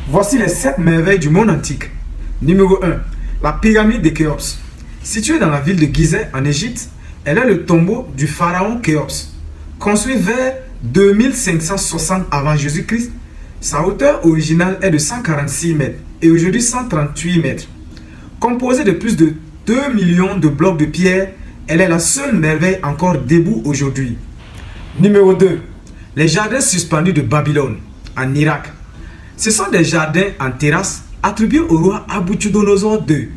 Voici les 7 merveilles du monde antique. Numéro 1. La pyramide de Khéops. Située dans la ville de Gizeh en Égypte, elle est le tombeau du pharaon Khéops. Construit vers 2560 avant Jésus-Christ, sa hauteur originale est de 146 mètres et aujourd'hui 138 mètres. Composée de plus de 2 millions de blocs de pierre, elle est la seule merveille encore debout aujourd'hui. Numéro 2. Les jardins suspendus de Babylone, en Irak. Ce sont des jardins en terrasse attribués au roi Nabuchodonosor II,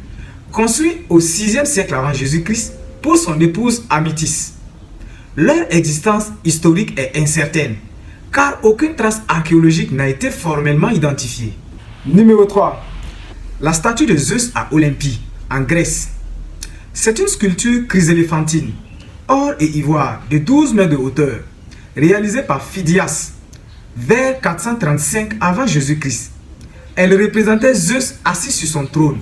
construits au 6e siècle avant Jésus-Christ pour son épouse Amytis. Leur existence historique est incertaine, car aucune trace archéologique n'a été formellement identifiée. Numéro 3. La statue de Zeus à Olympie, en Grèce. C'est une sculpture chryséléphantine, or et ivoire, de 12 mètres de hauteur, réalisée par Phidias, vers 435 avant Jésus-Christ. Elle représentait Zeus assis sur son trône.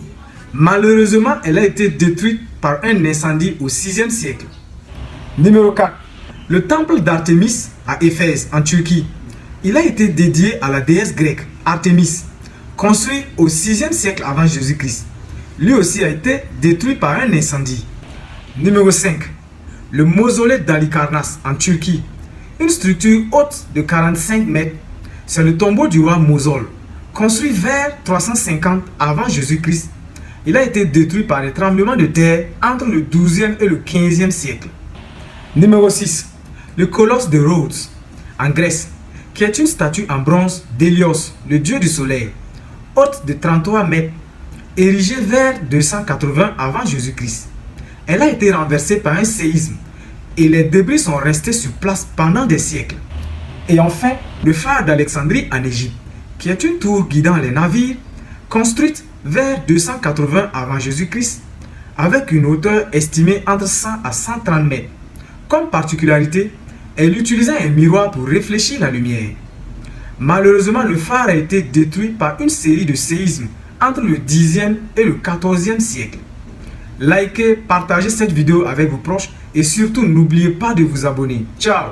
Malheureusement, elle a été détruite par un incendie au 6e siècle. Numéro 4. Le temple d'Artémis à Éphèse, en Turquie. Il a été dédié à la déesse grecque Artémis, construit au 6e siècle avant Jésus-Christ. Lui aussi a été détruit par un incendie. Numéro 5. Le mausolée d'Halikarnas en Turquie. Une structure haute de 45 mètres. C'est le tombeau du roi Mosol, construit vers 350 avant Jésus-Christ. Il a été détruit par les tremblements de terre entre le 12e et le 15e siècle. Numéro 6. Le colosse de Rhodes, en Grèce, qui est une statue en bronze d'Hélios, le dieu du soleil, haute de 33 mètres, érigée vers 280 avant Jésus-Christ. Elle a été renversée par un séisme et les débris sont restés sur place pendant des siècles. Et enfin, le phare d'Alexandrie en Égypte, qui est une tour guidant les navires, construite vers 280 avant Jésus-Christ, avec une hauteur estimée entre 100 à 130 mètres. Comme particularité, elle utilisait un miroir pour réfléchir la lumière. Malheureusement, le phare a été détruit par une série de séismes entre le 10e et le 14e siècle. Likez, partagez cette vidéo avec vos proches et surtout n'oubliez pas de vous abonner. Ciao!